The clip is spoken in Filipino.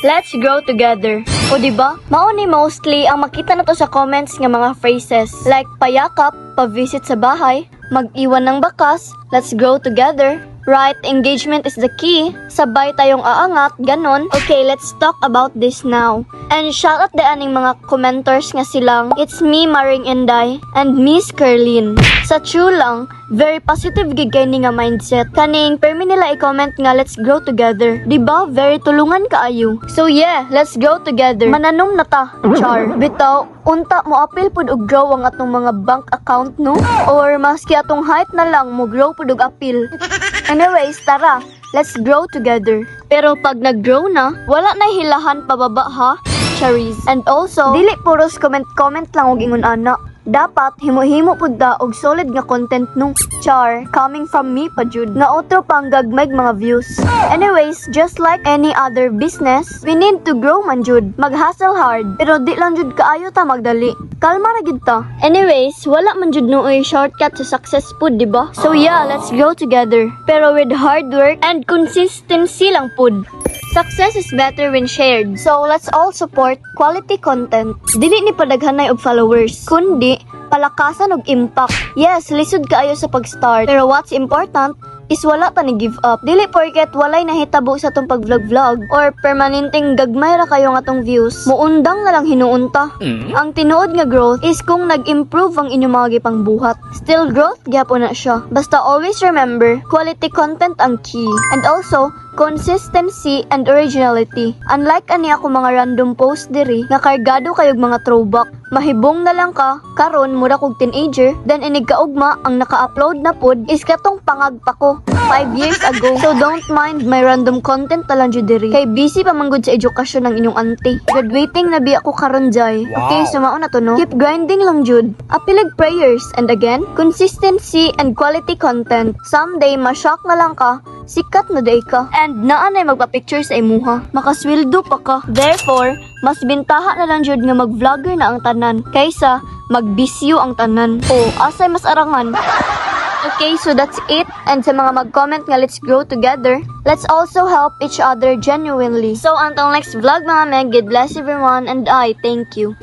let's grow together. O diba? Mauni mostly ang makita na to sa comments nga mga phrases like payakap, pa-visit sa bahay, mag-iwan ng bakas, let's grow together. Right, engagement is the key. Sabay tayong aangat, ganon. Okay, let's talk about this now. And shout out the aning mga commenters nga silang, it's me, Maring Inday, and Miss Kerlin. Sa true lang, very positive gigay ni nga mindset. Kaning, permi nila i-comment nga, let's grow together. Diba? Very tulungan kaayo. So yeah, let's grow together. Mananong na ta, char. Bitaw, unta mo apil pud og grow ang atong mga bank account, no? Or maski atong height na lang mo grow pud og apil. Anyways, tara, let's grow together. Pero pag nag-grow na, wala na hilahan pababa ha, Charis. And also, dili puros comment lang og ingon ana. Dapat himo-himo pud da og solid nga content no. Char, coming from me pa jud. Nga otro pang gagmay mga views. Anyways, just like any other business, we need to grow man jud. Mag-hustle hard, pero di lang jud kaayo ta magdali. Kalma ra gid ta. Anyways, wala man jud nooy shortcut sa success pud, di ba? So yeah, let's grow together. Pero with hard work and consistency lang pud. Success is better when shared. So let's all support quality content. Dili ni padaghanay og followers, kundi palakasan og impact. Yes, lisod kaayo sa pag-start. Pero what's important is wala ta ni give up. Dili porket walay nahitabo sa tong pag-vlog or permanenteng gagmay ra kayo nga tong views, muundang na lang hinuunta. Ang tinuod nga growth is kung nag-improve ang inyong mga gipangbuhat. Still growth gyapon na siya. Basta always remember, quality content ang key. And also, consistency and originality. Unlike ani ako mga random post diri nga kargado kayog mga throwback. Mahibong na lang ka, karon mura kog teenager, then inig kaugma ang naka-upload na pod is katong pangagpa ko 5 years ago. So don't mind my random content talang jud diri. Kay busy pa man gud sa edukasyon ng inyong auntie. Graduating na bi ako karon jay. Okay, sumao na to no. Keep grinding lang jud. Apilig prayers and again, consistency and quality content. Someday ma-shock na lang ka, sikat na day ka. And naanay magpa-picture sa imuha. Makasweldo pa ka. Therefore, mas bintaha na lang jud nga mag-vlogger na ang tanan kaysa magbisyo ang tanan. O, asay mas arangan. Okay, so that's it. And sa mga mag-comment nga let's grow together, let's also help each other genuinely. So until next vlog mga meg, God bless everyone and I thank you.